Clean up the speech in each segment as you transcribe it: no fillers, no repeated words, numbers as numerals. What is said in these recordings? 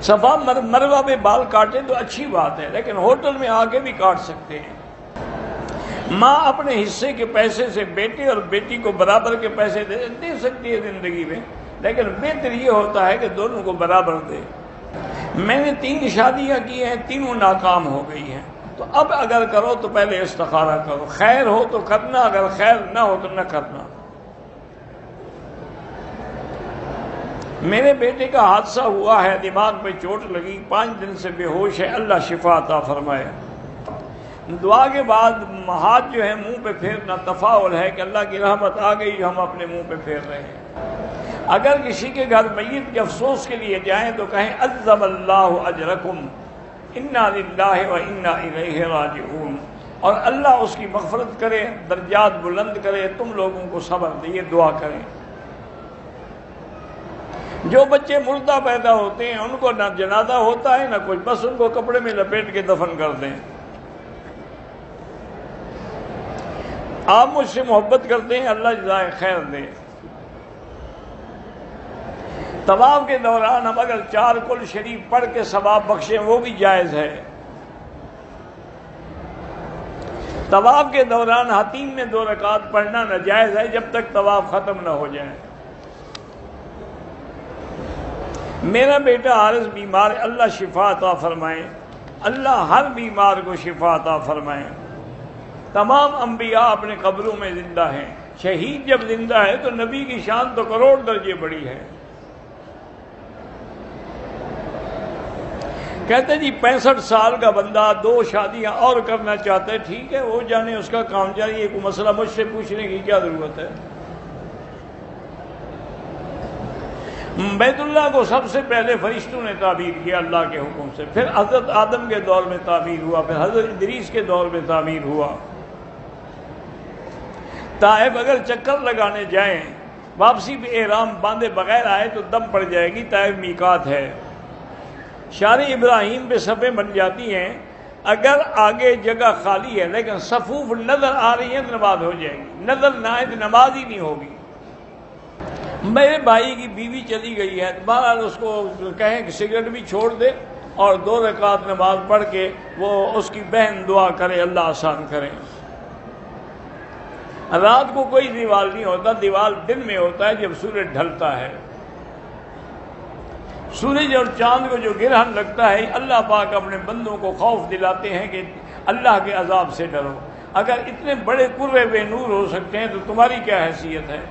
صفا مروہ پہ بال کاٹیں تو اچھی بات ہے، لیکن ہوٹل میں آ کے بھی کاٹ سکتے ہیں۔ ماں اپنے حصے کے پیسے سے بیٹے اور بیٹی کو برابر کے پیسے دے سکتی ہے زندگی میں، لیکن بہتر یہ ہوتا ہے کہ دونوں کو برابر دے۔ میں نے 3 شادیاں کی ہیں، تینوں ناکام ہو گئی ہیں، تو اب اگر کرو تو پہلے استخارہ کرو، خیر ہو تو کرنا، اگر خیر نہ ہو تو نہ کرنا۔ میرے بیٹے کا حادثہ ہوا ہے، دماغ پہ چوٹ لگی، 5 دن سے بے ہوش ہے، اللہ شفا عطا فرمائے۔ دعا کے بعد ہاتھ جو ہے منہ پہ پھیرنا تفاعل ہے کہ اللہ کی رحمت آ گئی جو ہم اپنے منہ پہ پھیر رہے ہیں۔ اگر کسی کے گھر میت کے افسوس کے لیے جائیں تو کہیں عظم اللہ اجرکم انا للہ و انا الیہ راجعون، اور اللہ اس کی مغفرت کرے، درجات بلند کرے، تم لوگوں کو صبر دے، یہ دعا کریں۔ جو بچے مردہ پیدا ہوتے ہیں ان کو نہ جنازہ ہوتا ہے نہ کچھ، بس ان کو کپڑے میں لپیٹ کے دفن کر دیں۔ آپ مجھ سے محبت کرتے ہیں، اللہ جزائے خیر دے۔ طواف کے دوران ہم اگر 4 کل شریف پڑھ کے ثواب بخشیں وہ بھی جائز ہے۔ طواف کے دوران حتیم میں 2 رکعت پڑھنا ناجائز ہے جب تک طواف ختم نہ ہو جائے۔ میرا بیٹا حارث بیمار ہے، اللہ شفا عطا فرمائے، اللہ ہر بیمار کو شفا عطا فرمائے۔ تمام انبیاء اپنے قبروں میں زندہ ہیں، شہید جب زندہ ہے تو نبی کی شان تو کروڑ درجے بڑی ہے۔ کہتے جی 65 سال کا بندہ 2 شادیاں اور کرنا چاہتا ہے، ٹھیک ہے وہ جانے، اس کا کام جاری ہے، کوئی مسئلہ مجھ سے پوچھنے کی کیا ضرورت ہے۔ بیت اللہ کو سب سے پہلے فرشتوں نے تعمیر کیا اللہ کے حکم سے، پھر حضرت آدم کے دور میں تعمیر ہوا، پھر حضرت ادریس کے دور میں تعمیر ہوا۔ طائف اگر چکر لگانے جائیں، واپسی پہ احرام باندھے بغیر آئے تو دم پڑ جائے گی، طائف میقات ہے۔ شار ابراہیم پہ صفیں بن جاتی ہیں، اگر آگے جگہ خالی ہے لیکن صفوف نظر آ رہی ہیں تو نماز ہو جائے گی، نظر نہ آئے تو نماز ہی نہیں ہوگی۔ میرے بھائی کی بیوی چلی گئی ہے، بہرحال اس کو کہیں کہ سگریٹ بھی چھوڑ دے اور 2 رکعت نماز پڑھ کے وہ اس کی بہن دعا کرے، اللہ آسان کرے۔ رات کو کوئی دیوال نہیں ہوتا، دیوال دن میں ہوتا ہے جب سورج ڈھلتا ہے۔ سورج اور چاند کو جو گرہن لگتا ہے، اللہ پاک اپنے بندوں کو خوف دلاتے ہیں کہ اللہ کے عذاب سے ڈرو۔ اگر اتنے بڑے قرے بے نور ہو سکتے ہیں تو تمہاری کیا حیثیت ہے؟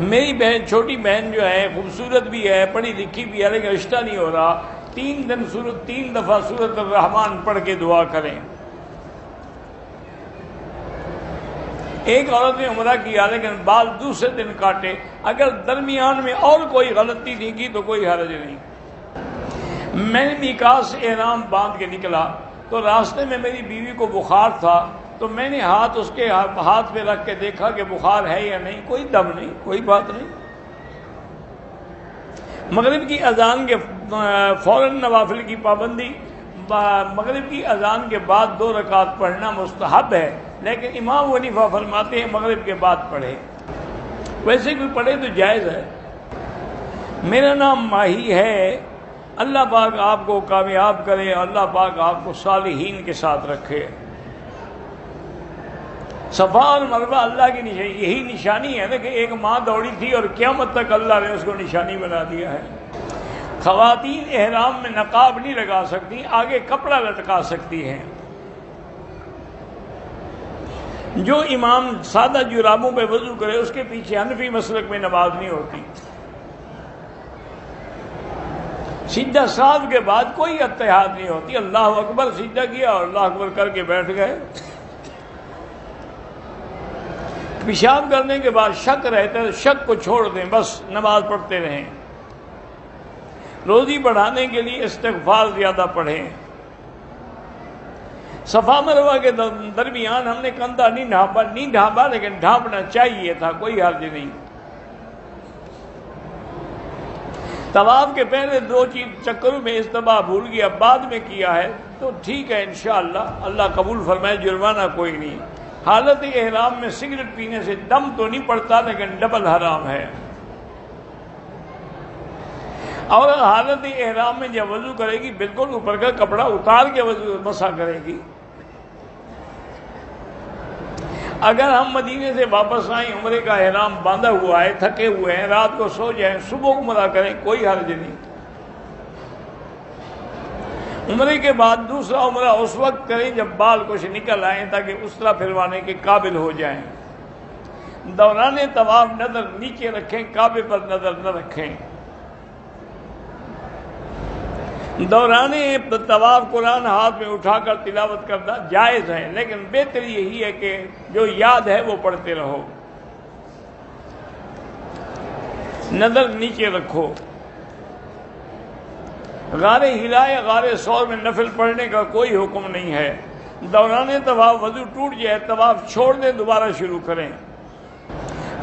میری بہن، چھوٹی بہن جو ہے، خوبصورت بھی ہے، پڑھی لکھی بھی ہے، لیکن رشتہ نہیں ہو رہا۔ 3 دفعہ سورۃ الرحمن پڑھ کے دعا کریں۔ ایک عورت نے عمرہ کیا لیکن بال دوسرے دن کاٹے، اگر درمیان میں اور کوئی غلطی نہیں کی تو کوئی حرج نہیں۔ میں نے میقات سے احرام باندھ کے نکلا تو راستے میں میری بیوی کو بخار تھا، تو میں نے ہاتھ اس کے ہاتھ پہ رکھ کے دیکھا کہ بخار ہے یا نہیں، کوئی دم نہیں، کوئی بات نہیں۔ مغرب کی اذان کے فوراً نوافل کی پابندی، مغرب کی اذان کے بعد 2 رکعت پڑھنا مستحب ہے، لیکن امام حنیفہ فرماتے ہیں مغرب کے بعد پڑھے، ویسے بھی پڑھے تو جائز ہے۔ میرا نام ماہی ہے، اللہ پاک آپ کو کامیاب کرے، اللہ پاک آپ کو صالحین کے ساتھ رکھے۔ صفا اور مروہ اللہ کی نشانی، یہی نشانی ہے نا کہ ایک ماں دوڑی تھی اور قیامت تک اللہ نے اس کو نشانی بنا دیا ہے۔ خواتین احرام میں نقاب نہیں لگا سکتی، آگے کپڑا لٹکا سکتی ہیں۔ جو امام سادہ جرابوں پہ وضو کرے اس کے پیچھے حنفی مسلک میں نماز نہیں ہوتی۔ سجدہ ساو کے بعد کوئی اتحاد نہیں ہوتی، اللہ اکبر سجدہ کیا اور اللہ اکبر کر کے بیٹھ گئے۔ پیشاب کرنے کے بعد شک رہتا ہے، شک کو چھوڑ دیں، بس نماز پڑھتے رہیں۔ روزی بڑھانے کے لیے استغفار زیادہ پڑھیں۔ صفا مروہ کے درمیان ہم نے کندھا نہیں ڈھانپا لیکن ڈھانپنا چاہیے تھا، کوئی حرج نہیں۔ طواف کے پہلے 2 چکروں میں اجتماع بھول گیا، بعد میں کیا ہے تو ٹھیک ہے انشاءاللہ، اللہ قبول فرمائے، جرمانہ کوئی نہیں۔ حالت احرام میں سگریٹ پینے سے دم تو نہیں پڑتا لیکن ڈبل حرام ہے۔ اور حالت احرام میں جب وضو کرے گی بالکل اوپر کا کپڑا اتار کے وضو مسح کرے گی۔ اگر ہم مدینے سے واپس آئیں، عمرے کا احرام باندھا ہوا ہے، تھکے ہوئے ہیں، رات کو سو جائیں، صبح عمرہ کریں، کوئی حرج نہیں۔ عمرے کے بعد دوسرا عمرہ اس وقت کریں جب بال کچھ نکل آئیں تاکہ اسرا پھروانے کے قابل ہو جائیں۔ دوران طواف نظر نیچے رکھیں، کعبے پر نظر نہ رکھیں۔ دوران طواف قرآن ہاتھ میں اٹھا کر تلاوت کرنا جائز ہے، لیکن بہتر یہی ہے کہ جو یاد ہے وہ پڑھتے رہو، نظر نیچے رکھو۔ غار ہلا یا غار ثور میں نفل پڑھنے کا کوئی حکم نہیں ہے۔ دوران طواف وضو ٹوٹ جائے، طواف چھوڑ دیں، دوبارہ شروع کریں۔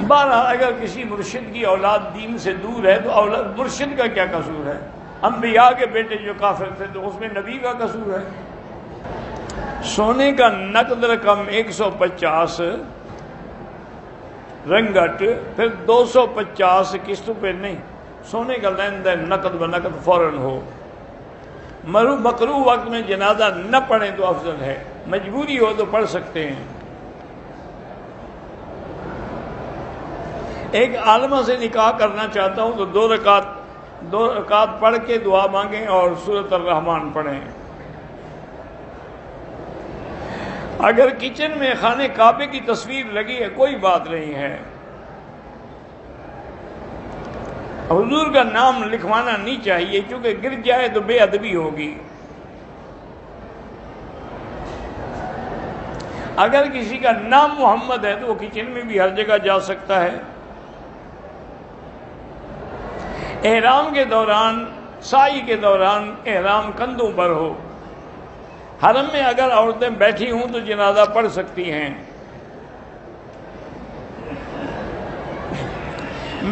بہرحال اگر کسی مرشد کی اولاد دین سے دور ہے تو مرشد کا کیا قصور ہے؟ انبیاء کے بیٹے جو کافر تھے تو اس میں نبی کا قصور ہے۔ سونے کا نقد رقم 150 رنگٹ، پھر 250 قسطوں پہ نہیں، سونے کا لین دین نقد بنقد فوراً ہو۔ مکروہ وقت میں جنازہ نہ پڑھیں تو افضل ہے، مجبوری ہو تو پڑھ سکتے ہیں۔ ایک عالمہ سے نکاح کرنا چاہتا ہوں تو 2 رکعت پڑھ کے دعا مانگیں اور سورۃ الرحمن پڑھیں۔ اگر کچن میں خانے کعبے کی تصویر لگی ہے کوئی بات نہیں ہے، حضور کا نام لکھوانا نہیں چاہیے کیونکہ گر جائے تو بے ادبی ہوگی۔ اگر کسی کا نام محمد ہے تو وہ کچن میں بھی ہر جگہ جا سکتا ہے۔ احرام کے دوران، سعی کے دوران احرام کندھوں پر ہو۔ حرم میں اگر عورتیں بیٹھی ہوں تو جنازہ پڑھ سکتی ہیں۔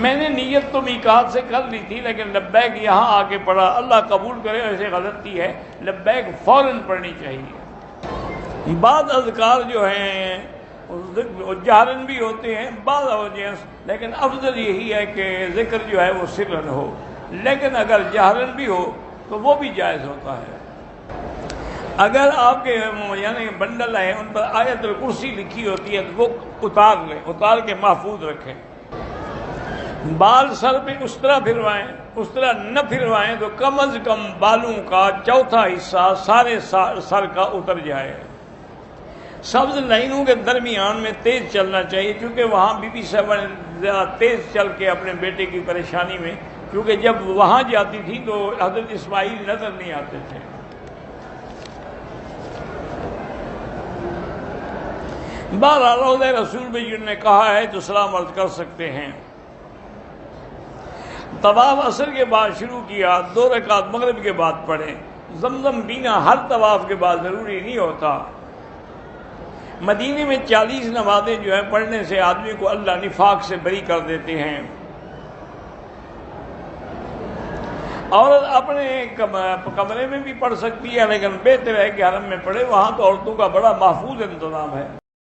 میں نے نیت تو میقات سے کر لی تھی لیکن لبیک یہاں آ کے پڑھا، اللہ قبول کرے، ایسے غلطی ہے، لبیک فوراً پڑھنی چاہیے۔ بعض اذکار جو ہیں جہرن بھی ہوتے ہیں، بعض لیکن افضل یہی ہے کہ ذکر جو ہے وہ سرن ہو، لیکن اگر جہرن بھی ہو تو وہ بھی جائز ہوتا ہے۔ اگر آپ کے یعنی بنڈل ہیں ان پر آیت الکرسی لکھی ہوتی ہے تو وہ اتار لیں، اتار کے محفوظ رکھیں۔ بال سر پہ اس طرح پھروائیں، اس طرح نہ پھروائیں تو کم از کم بالوں کا چوتھا حصہ سارے سر کا اتر جائے۔ سبز لائنوں کے درمیان میں تیز چلنا چاہیے کیونکہ وہاں بی بی صاحبہ نے زیادہ تیز چل کے اپنے بیٹے کی پریشانی میں، کیونکہ جب وہاں جاتی تھی تو حضرت اسماعیل نظر نہیں آتے تھے۔ بہرحال روضہ رسول میں جن نے کہا ہے تو سلام عرض کر سکتے ہیں۔ طواف عصر کے بعد شروع کیا، 2 رکعت مغرب کے بعد پڑھیں۔ زمزم پینا ہر طواف کے بعد ضروری نہیں ہوتا۔ مدینے میں 40 نمازیں جو ہیں پڑھنے سے آدمی کو اللہ نفاق سے بری کر دیتے ہیں۔ عورت اپنے کمرے میں بھی پڑھ سکتی ہے لیکن بہتر ہے کہ حرم میں پڑھے، وہاں تو عورتوں کا بڑا محفوظ انتظام ہے۔